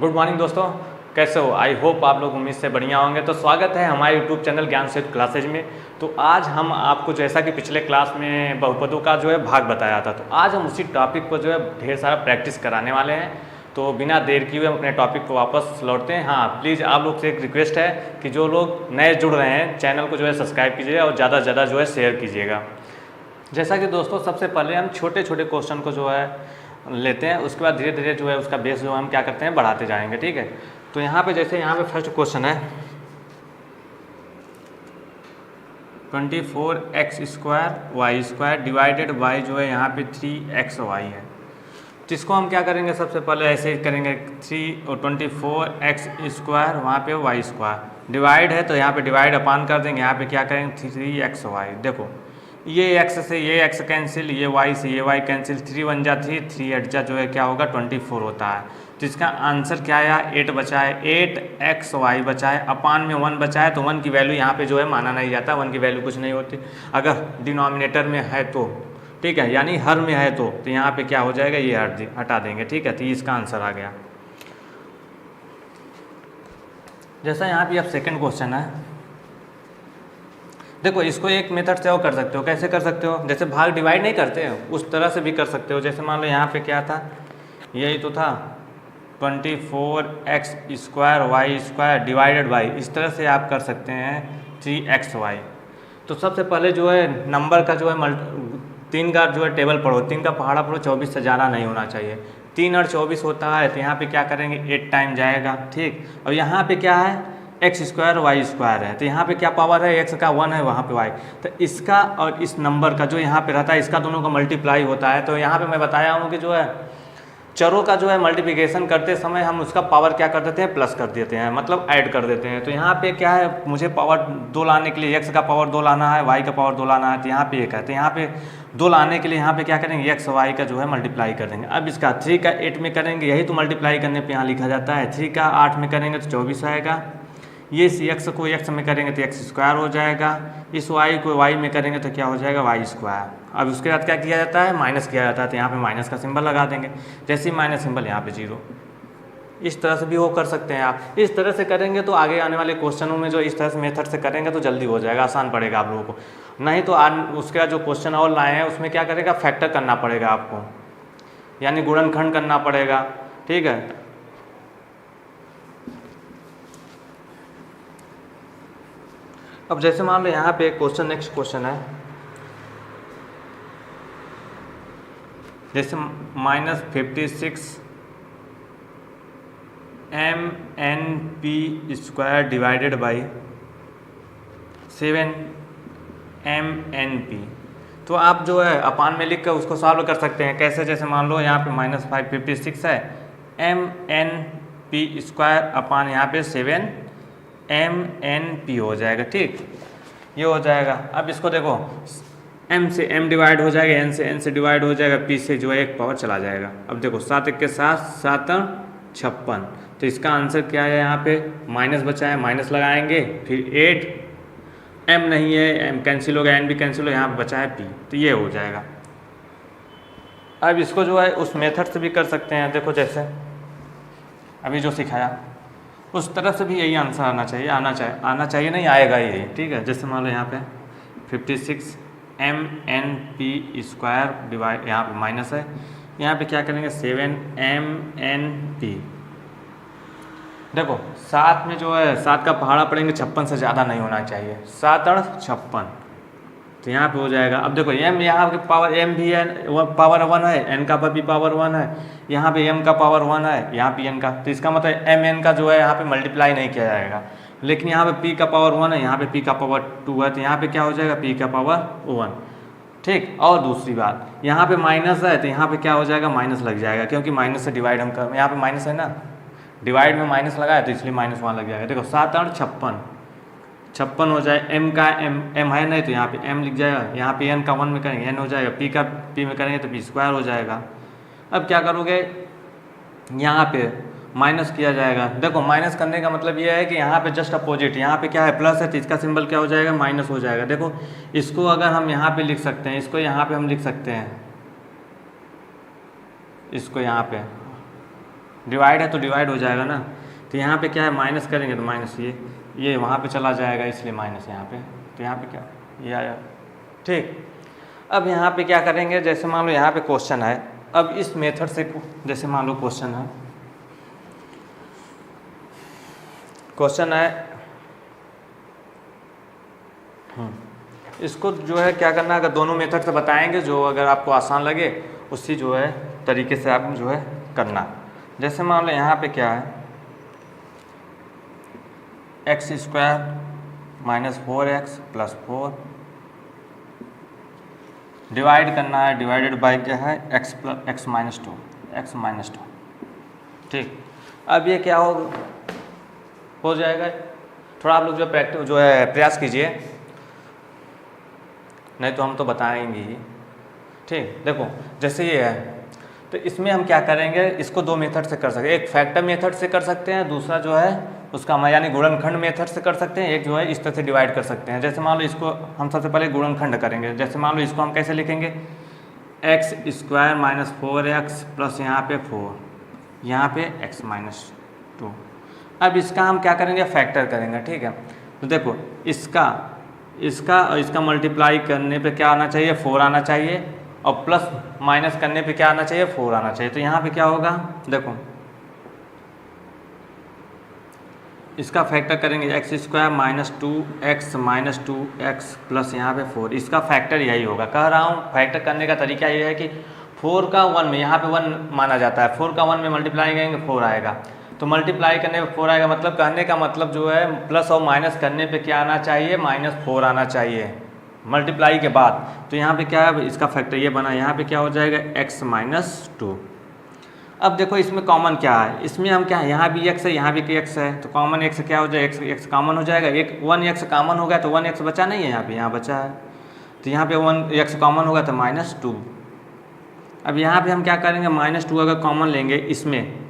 Good morning दोस्तों, कैसे हो? आई होप आप लोग उम्मीद से बढ़िया होंगे। तो स्वागत है हमारे यूट्यूब चैनल ज्ञान सेतु क्लासेज में। तो आज हम आपको जैसा कि पिछले क्लास में बहुपदों का भाग बताया था, तो आज हम उसी टॉपिक पर ढेर सारा प्रैक्टिस कराने वाले हैं। तो बिना देर किए हुए हम अपने टॉपिक पर वापस लौटते हैं। हाँ, प्लीज़ आप लोग से एक रिक्वेस्ट है कि जो लोग नए जुड़ रहे हैं चैनल को सब्सक्राइब कीजिएगा और ज़्यादा से ज़्यादा शेयर कीजिएगा। जैसा कि दोस्तों सबसे पहले हम छोटे छोटे क्वेश्चन को लेते हैं, उसके बाद धीरे धीरे उसका बेस हम क्या करते हैं बढ़ाते जाएंगे। ठीक है, तो यहाँ पे जैसे यहाँ पे फर्स्ट क्वेश्चन है 24x² डिवाइडेड बाई यहाँ पे 3xy है। तो इसको हम क्या करेंगे, सबसे पहले ऐसे ही करेंगे 3 और 24x² वहाँ पे y² डिवाइड है, तो यहाँ पे डिवाइड अपान कर देंगे। यहाँ पे क्या करेंगे 3xy। देखो ये x से ये x कैंसिल, ये y से ये y कैंसिल, 3 1 जा 3, 3 8 जा क्या होगा 24 होता है। तो इसका आंसर क्या आया 8 बचा है, 8xy बचा है, अपान में 1 बचा है। तो 1 की वैल्यू यहाँ पे माना नहीं जाता, 1 की वैल्यू कुछ नहीं होती अगर डिनोमिनेटर में है तो। ठीक है, यानी हर में है तो यहाँ पे क्या हो जाएगा, ये हटा देंगे। ठीक है, तो इसका आंसर आ गया। जैसा यहाँ पे अब सेकेंड क्वेश्चन है, देखो इसको एक मेथड से और कर सकते हो। कैसे कर सकते हो, जैसे भाग डिवाइड नहीं करते उस तरह से भी कर सकते हो। जैसे मान लो यहाँ पे क्या था, यही तो था 24x² y² डिवाइडेड बाई, इस तरह से आप कर सकते हैं 3xy। तो सबसे पहले नंबर का 3 का टेबल पढ़ो, 3 का पहाड़ा पढ़ो, 24 से ज़्यादा नहीं होना चाहिए। 3 और 24 होता है, तो यहाँ पे क्या करेंगे 8 टाइम जाएगा। ठीक, और यहाँ पे क्या है x² y² है, तो यहाँ पे क्या पावर है, x का 1 है, वहाँ पे y। तो इसका और इस नंबर का यहाँ पे रहता है, इसका दोनों का मल्टीप्लाई होता है। तो यहाँ पे मैं बताया हूँ कि चरों का मल्टीप्लिकेशन करते समय हम उसका पावर क्या कर देते हैं, प्लस कर देते हैं, मतलब ऐड कर देते हैं। तो यहाँ पे क्या है, मुझे पावर 2 लाने के लिए x का पावर 2 लाना है, y का पावर 2 लाना है। तो यहाँ पे 1 है, तो यहाँ पे 2 लाने के लिए यहाँ पे क्या करेंगे x y का मल्टीप्लाई कर देंगे। अब इसका 3 का 8 में करेंगे, यही तो मल्टीप्लाई करने पे यहाँ लिखा जाता है। 3 का 8 में करेंगे तो 24 आएगा। ये x को x में करेंगे तो x² हो जाएगा, इस y को y में करेंगे तो क्या हो जाएगा y²। अब उसके बाद क्या किया जाता है, माइनस किया जाता है। तो यहाँ पे माइनस का सिंबल लगा देंगे, जैसे ही माइनस सिंबल यहाँ पे 0। इस तरह से भी वो कर सकते हैं आप। इस तरह से करेंगे तो आगे आने वाले क्वेश्चनों में इस तरह से मेथड से करेंगे तो जल्दी हो जाएगा, आसान पड़ेगा आप लोगों को। नहीं तो उसके बाद क्वेश्चन और लाए हैं उसमें क्या करेगा, फैक्टर करना पड़ेगा आपको, यानी गुणनखंड करना पड़ेगा। ठीक है, अब जैसे मान लो यहाँ पे क्वेश्चन, नेक्स्ट क्वेश्चन है जैसे -56 MNP² डिवाइडेड बाई 7 MNP। तो आप अपान में लिख कर उसको सॉल्व कर सकते हैं। कैसे, जैसे मान लो यहाँ पे -556 है, MNP² अपान यहाँ पे 7 MNP हो जाएगा। ठीक, ये हो जाएगा। अब इसको देखो, m से m डिवाइड हो जाएगा, n से n से डिवाइड हो जाएगा, p से एक पावर चला जाएगा। अब देखो 7 1 के 7, 7 56। तो इसका आंसर क्या है, यहाँ पे माइनस बचा है, माइनस लगाएंगे, फिर 8 m नहीं है, m कैंसिल हो गया, n भी कैंसिल हो गया, यहाँ पे बचा है p, तो ये हो जाएगा। अब इसको उस मेथड से भी कर सकते हैं। देखो जैसे अभी सिखाया उस तरफ से भी यही आंसर आना चाहिए नहीं आएगा यही। ठीक है, जैसे मान लो यहाँ पे 56 MNP² डिवाइड, यहाँ पे माइनस है, यहाँ पे क्या करेंगे 7 MNP। देखो 7 में 7 का पहाड़ा पड़ेंगे, 56 से ज़्यादा नहीं होना चाहिए, 7 और 56, तो यहाँ पे हो जाएगा। अब देखो m यहाँ पे पावर m भी है, पावर 1 है, n का भी पावर 1 है, यहाँ पे m का पावर 1 है, यहाँ पे n का, तो इसका मतलब m n का यहाँ पे मल्टीप्लाई नहीं किया जाएगा। लेकिन यहाँ पे p का पावर 1 है, यहाँ पे p का पावर 2 है, तो यहाँ पे क्या हो जाएगा p का पावर 1। ठीक, और दूसरी बात यहाँ पे माइनस है, तो यहाँ पे क्या हो जाएगा, माइनस लग जाएगा, क्योंकि माइनस से डिवाइड हम कर, यहाँ पे माइनस है ना, डिवाइड में माइनस लगा है तो इसलिए माइनस वहाँ लग जाएगा। देखो 7 और 56 हो जाए, m का m है नहीं तो यहाँ पे m लिख जाएगा, यहाँ पे n का 1 में करेंगे n हो जाएगा, p का p में करेंगे तो p² हो जाएगा। अब क्या करोगे, यहाँ पे माइनस किया जाएगा। देखो माइनस करने का मतलब ये है कि यहाँ पे जस्ट अपोजिट, यहाँ पे क्या है प्लस है, तो इसका सिंबल क्या हो जाएगा, माइनस हो जाएगा। देखो इसको अगर हम यहाँ पे लिख सकते हैं, इसको यहाँ पे हम लिख सकते हैं, इसको यहाँ पे डिवाइड है तो डिवाइड हो जाएगा ना। तो यहाँ पे क्या है, माइनस करेंगे तो माइनस ये वहाँ पे चला जाएगा, इसलिए माइनस यहाँ पे। तो यहाँ पे क्या ये आया, ठीक। अब यहाँ पे क्या करेंगे, जैसे मान लो यहाँ पे क्वेश्चन है, अब इस मेथड से जैसे मान लो क्वेश्चन है इसको जो है क्या करना है, अगर दोनों मेथड से बताएंगे, जो अगर आपको आसान लगे उसी जो है तरीके से आप जो है करना। जैसे मान लो यहाँ पे क्या है, x square minus 4x plus 4 divide करना है, डिवाइडेड बाई क्या है एक्स माइनस टू, ठीक। अब ये क्या हो जाएगा, थोड़ा आप लोग जो है प्रयास कीजिए, नहीं तो हम तो बताएंगे ही, ठीक। देखो जैसे ये है, तो इसमें हम क्या करेंगे, इसको दो मेथड से कर सकते हैं, एक फैक्टर मेथड से कर सकते हैं, दूसरा जो है उसका यानी गुणनखंड मेथड से कर सकते हैं, एक जो है इस तरह से डिवाइड कर सकते हैं। जैसे मान लो इसको हम सबसे पहले गुणनखंड करेंगे। जैसे मान लो इसको हम कैसे लिखेंगे, x square minus 4x plus यहाँ पे 4, यहाँ पे x माइनस 2। अब इसका हम क्या करेंगे, फैक्टर करेंगे, ठीक है। तो देखो इसका और इसका मल्टीप्लाई करने पे क्या आना चाहिए, 4 आना चाहिए, और प्लस माइनस करने पे क्या आना चाहिए, 4 आना चाहिए। तो यहाँ पे क्या होगा, देखो इसका फैक्टर करेंगे, x square minus 2x minus 2x plus यहाँ पे 4, इसका फैक्टर यही होगा। कह रहा हूँ फैक्टर करने का तरीका ये है कि 4 का 1 में, यहाँ पे 1 माना जाता है, 4 का 1 में मल्टीप्लाई करेंगे 4 आएगा, तो मल्टीप्लाई करने पे 4 आएगा, मतलब कहने का मतलब जो है प्लस और माइनस करने पे क्या आना चाहिए, -4 आना चाहिए मल्टीप्लाई के बाद। तो यहाँ पे क्या है, इसका फैक्टर ये बना, यहाँ पे क्या हो जाएगा x माइनस 2। अब देखो इसमें कॉमन क्या है, इसमें हम क्या है, यहाँ भी x है, यहाँ भी x है, तो कॉमन x क्या हो जाएगा, x कॉमन हो जाएगा, एक 1x कॉमन हो गया तो 1x बचा नहीं है, यहाँ पे यहाँ बचा है, तो यहाँ पे 1x कॉमन होगा तो -2। अब यहाँ पे हम क्या करेंगे, -2 अगर कॉमन लेंगे, इसमें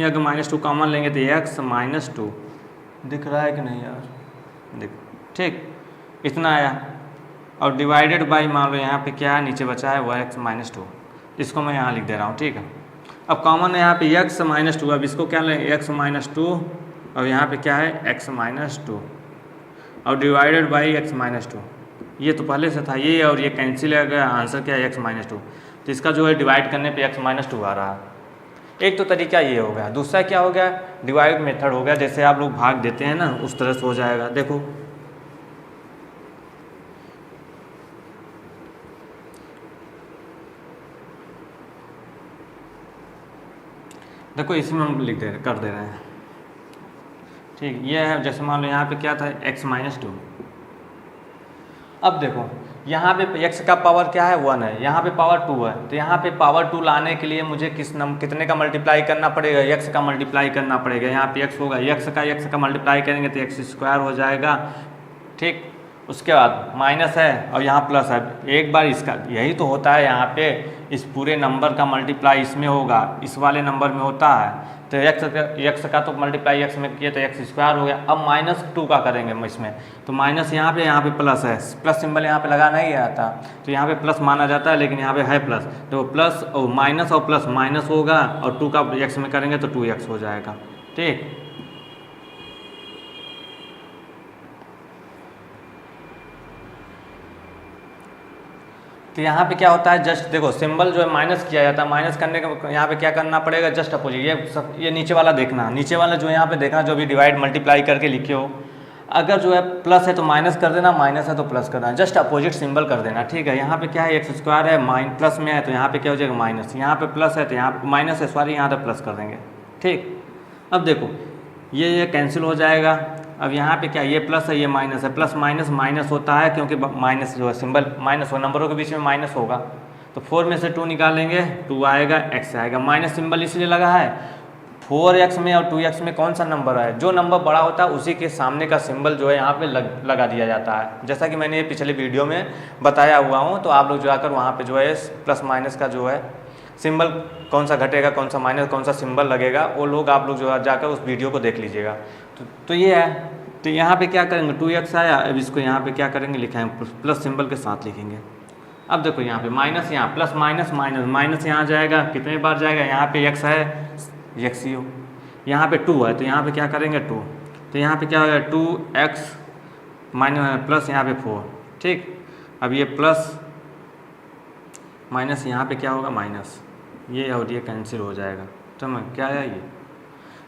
अगर -2 कॉमन लेंगे तो x माइनस 2 दिख रहा है कि नहीं यार, देखो, ठीक, इतना आया। और डिवाइडेड बाई मान लो यहाँ पे क्या है, नीचे बचा है वो x माइनस 2, इसको मैं यहाँ लिख दे रहा हूँ, ठीक है। अब कॉमन है यहाँ पे x माइनस 2, अब इसको क्या लेंगे, x माइनस 2, और यहाँ पे क्या है x माइनस 2, और डिवाइडेड बाई x माइनस 2, ये तो पहले से था ये, और ये कैंसिल हो गया, आंसर क्या है x माइनस 2। तो इसका जो है डिवाइड करने पे x माइनस 2 आ रहा है। एक तो तरीका ये हो गया, दूसरा क्या हो गया, डिवाइड मेथड हो गया, जैसे आप लोग भाग देते हैं ना उस तरह से हो जाएगा। देखो इसमें हम कर दे रहे हैं, ठीक। ये है, जैसे मान लो यहाँ पे क्या था, x माइनस 2। अब देखो यहाँ पे x का पावर क्या है, 1 है, यहाँ पे पावर 2 है, तो यहाँ पे पावर 2 लाने के लिए मुझे कितने का मल्टीप्लाई करना पड़ेगा, x का मल्टीप्लाई करना पड़ेगा। यहाँ पे x होगा, x का मल्टीप्लाई करेंगे तो x स्क्वायर हो जाएगा, ठीक। उसके बाद माइनस है और यहाँ प्लस है, एक बार इसका यही तो होता है, यहाँ पे इस पूरे नंबर का मल्टीप्लाई इसमें होगा, इस वाले नंबर में होता है, तो x का तो मल्टीप्लाई x में किए तो x स्क्वायर हो गया। अब -2 का करेंगे इसमें, तो माइनस यहाँ पे प्लस है, प्लस सिंबल यहाँ पे लगाना ही आता, तो यहाँ पे प्लस माना जाता है, लेकिन यहाँ पे है प्लस, तो प्लस और प्लस माइनस होगा, और 2 का x में करेंगे तो 2x हो जाएगा, ठीक। तो यहाँ पे क्या होता है, जस्ट देखो सिंबल जो है माइनस किया जाता है, माइनस करने का यहाँ पे क्या करना पड़ेगा, जस्ट अपोजिट, ये नीचे वाला देखना, नीचे वाला जो यहाँ पे देखना, जो भी डिवाइड मल्टीप्लाई करके लिखे हो, अगर जो है प्लस है तो माइनस कर देना, माइनस है तो प्लस कर देना, जस्ट अपोजिट सिंबल कर देना, ठीक है। यहाँ पे क्या है, x स्क्वायर है, प्लस में है तो यहाँ पे क्या हो जाएगा माइनस, यहाँ पे प्लस है तो यहाँ माइनस है, सॉरी यहाँ पे प्लस कर देंगे, ठीक। अब देखो ये कैंसिल हो जाएगा। अब यहाँ पे क्या, ये प्लस है, ये माइनस है, प्लस माइनस माइनस होता है, क्योंकि माइनस जो है सिंबल माइनस हो, नंबरों के बीच में माइनस होगा, तो 4 में से 2 निकालेंगे, 2 आएगा, x आएगा। माइनस सिंबल इसलिए लगा है, 4x में और 2x में कौन सा नंबर है, जो नंबर बड़ा होता है उसी के सामने का सिंबल जो है यहाँ पे लगा दिया जाता है, जैसा कि मैंने पिछले वीडियो में बताया हुआ हूँ। तो आप लोग जाकर वहाँ पे जो है प्लस माइनस का जो है सिंबल कौन सा घटेगा, कौन सा माइनस, कौन सा सिंबल लगेगा, वो लोग आप लोग जो है जाकर उस वीडियो को देख लीजिएगा। तो ये है, तो यहाँ पे क्या करेंगे, 2x आया, अब इसको यहाँ पे क्या करेंगे, लिखाएंगे प्लस सिंबल के साथ लिखेंगे। अब देखो यहाँ पे माइनस, यहाँ प्लस माइनस माइनस माइनस यहाँ जाएगा, कितने बार जाएगा, यहाँ पे x है, एक्स यू। यहाँ पे 2 है तो यहाँ पे क्या करेंगे 2, तो यहाँ पे क्या होगा 2x माइनस प्लस यहाँ पे 4। ठीक, अब ये प्लस माइनस यहाँ पे क्या होगा माइनस, ये और ये कैंसिल हो जाएगा। तो मैं क्या है ये,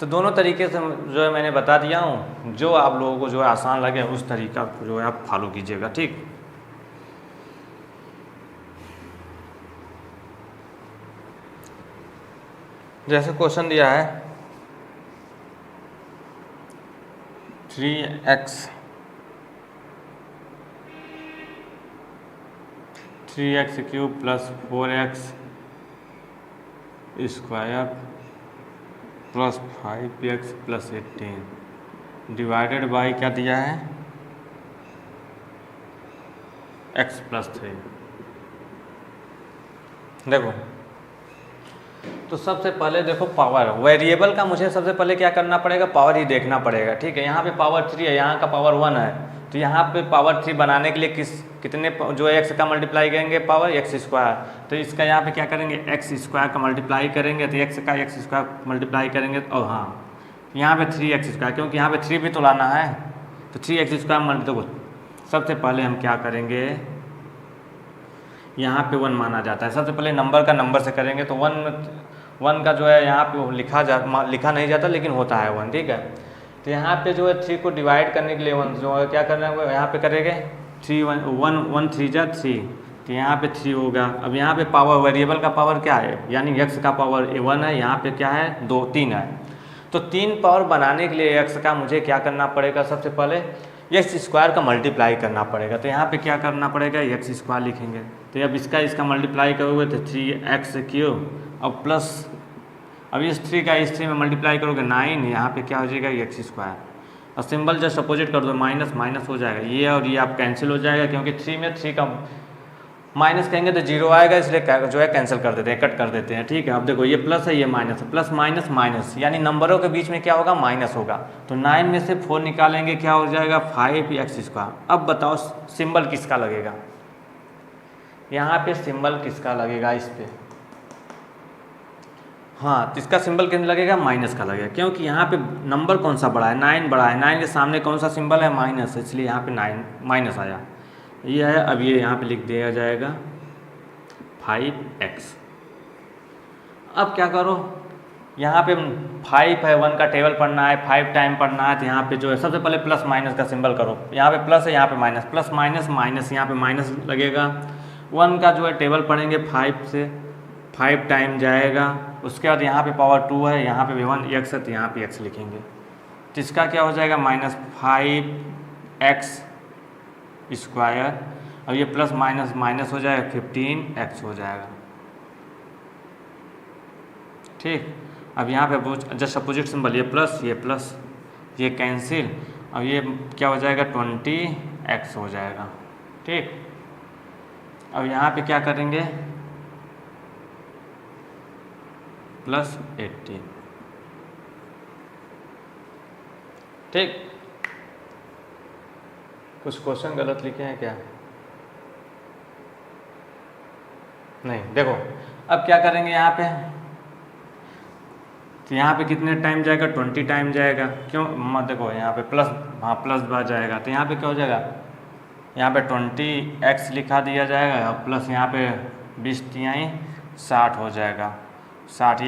तो दोनों तरीके से जो है मैंने बता दिया हूँ, जो आप लोगों को जो है आसान लगे उस तरीका को जो है आप फॉलो कीजिएगा। ठीक, जैसे क्वेश्चन दिया है 3x cube plus 4x square plus 5x plus 18 divided by क्या दिया है x प्लस 3। देखो तो सबसे पहले देखो पावर वेरिएबल का मुझे सबसे पहले क्या करना पड़ेगा, पावर ही देखना पड़ेगा। ठीक है, यहाँ पे पावर 3 है, यहाँ का पावर 1 है, तो यहाँ पे पावर 3 बनाने के लिए कितने जो है x का मल्टीप्लाई करेंगे पावर x स्क्वायर, तो इसका यहाँ पे क्या करेंगे x स्क्वायर का मल्टीप्लाई करेंगे, तो x का x स्क्वायर मल्टीप्लाई करेंगे। और हाँ यहाँ पे 3x स्क्वायर, क्योंकि यहाँ पे 3 भी तो लाना है, तो 3x स्क्वायर मल्टीप्लाई। सबसे पहले हम क्या करेंगे, यहाँ पे 1 माना जाता है, सबसे पहले नंबर का नंबर से करेंगे, तो 1 का जो है यहाँ पे लिखा नहीं जाता लेकिन होता है 1। ठीक है, तो यहाँ पे जो है 3 को डिवाइड करने के लिए 1 जो है क्या करना है यहाँ पे करेंगे 3 1 3 जा 3, तो यहाँ पे 3 होगा। अब यहाँ पे पावर वेरिएबल का पावर क्या है, यानी x का पावर 1 है, यहाँ पे क्या है 2 3 है, तो 3 पावर बनाने के लिए x का मुझे क्या करना पड़ेगा, सबसे पहले x स्क्वायर का मल्टीप्लाई करना पड़ेगा। तो यहाँ पे क्या करना पड़ेगा x स्क्वायर लिखेंगे, तो अब इसका मल्टीप्लाई करोगे तो 3x क्यूब, अब प्लस अब इस 3 का इस 3 में मल्टीप्लाई करोगे 9, यहाँ पे क्या हो जाएगा x स्क्वायर, और सिंबल जस्ट अपोजिट कर दो माइनस माइनस हो जाएगा, ये और ये आप कैंसिल हो जाएगा, क्योंकि 3 में 3 का माइनस कहेंगे तो 0 आएगा, इसलिए जो है कैंसिल कर देते हैं, कट कर देते हैं। ठीक है, अब देखो ये प्लस है ये माइनस है, प्लस माइनस माइनस यानी नंबरों के बीच में क्या होगा माइनस होगा, तो 9 में से 4 निकालेंगे क्या हो जाएगा 5x स्क्वायर। अब बताओ सिंबल किसका लगेगा, यहाँ पे सिंबल किसका लगेगा इस पे, हाँ तो इसका सिंबल कितना लगेगा माइनस का लगेगा, क्योंकि यहाँ पे नंबर कौन सा बड़ा है 9 बड़ा है, 9 के सामने कौन सा सिंबल है माइनस, इसलिए यहाँ पे 9 माइनस आया, ये है। अब ये यहाँ पे लिख दिया जाएगा 5x। अब क्या करो, यहाँ पे 5 है, 1 का टेबल पढ़ना है, 5 टाइम पढ़ना है, तो यहाँ पे जो है सबसे पहले प्लस माइनस का सिंबल करो, यहाँ पे प्लस है यहाँ पे माइनस, प्लस माइनस माइनस, यहाँ पे माइनस लगेगा। 1 का जो है टेबल पढ़ेंगे 5 से, 5 टाइम जाएगा, उसके बाद यहाँ पे पावर 2 है, यहाँ पे भी 1x है, तो यहाँ पे x लिखेंगे, तो इसका क्या हो जाएगा -5x स्क्वायर, अब ये प्लस माइनस माइनस हो जाएगा 15x हो जाएगा। ठीक, अब यहाँ पे जस्ट अपोजिट सिंबल, ये प्लस ये कैंसिल, अब ये क्या हो जाएगा 20x हो जाएगा। ठीक, अब यहाँ पे क्या करेंगे प्लस 18। ठीक, कुछ क्वेश्चन गलत लिखे हैं क्या, नहीं। देखो अब क्या करेंगे यहाँ पे, तो यहाँ पे कितने टाइम जाएगा 20 टाइम जाएगा, क्यों देखो यहाँ पे प्लस, हाँ प्लस बार जाएगा, तो यहाँ पे क्या हो जाएगा, यहाँ पे 20x लिखा दिया जाएगा, प्लस यहाँ पे 20 तिहाई 60 हो जाएगा, 60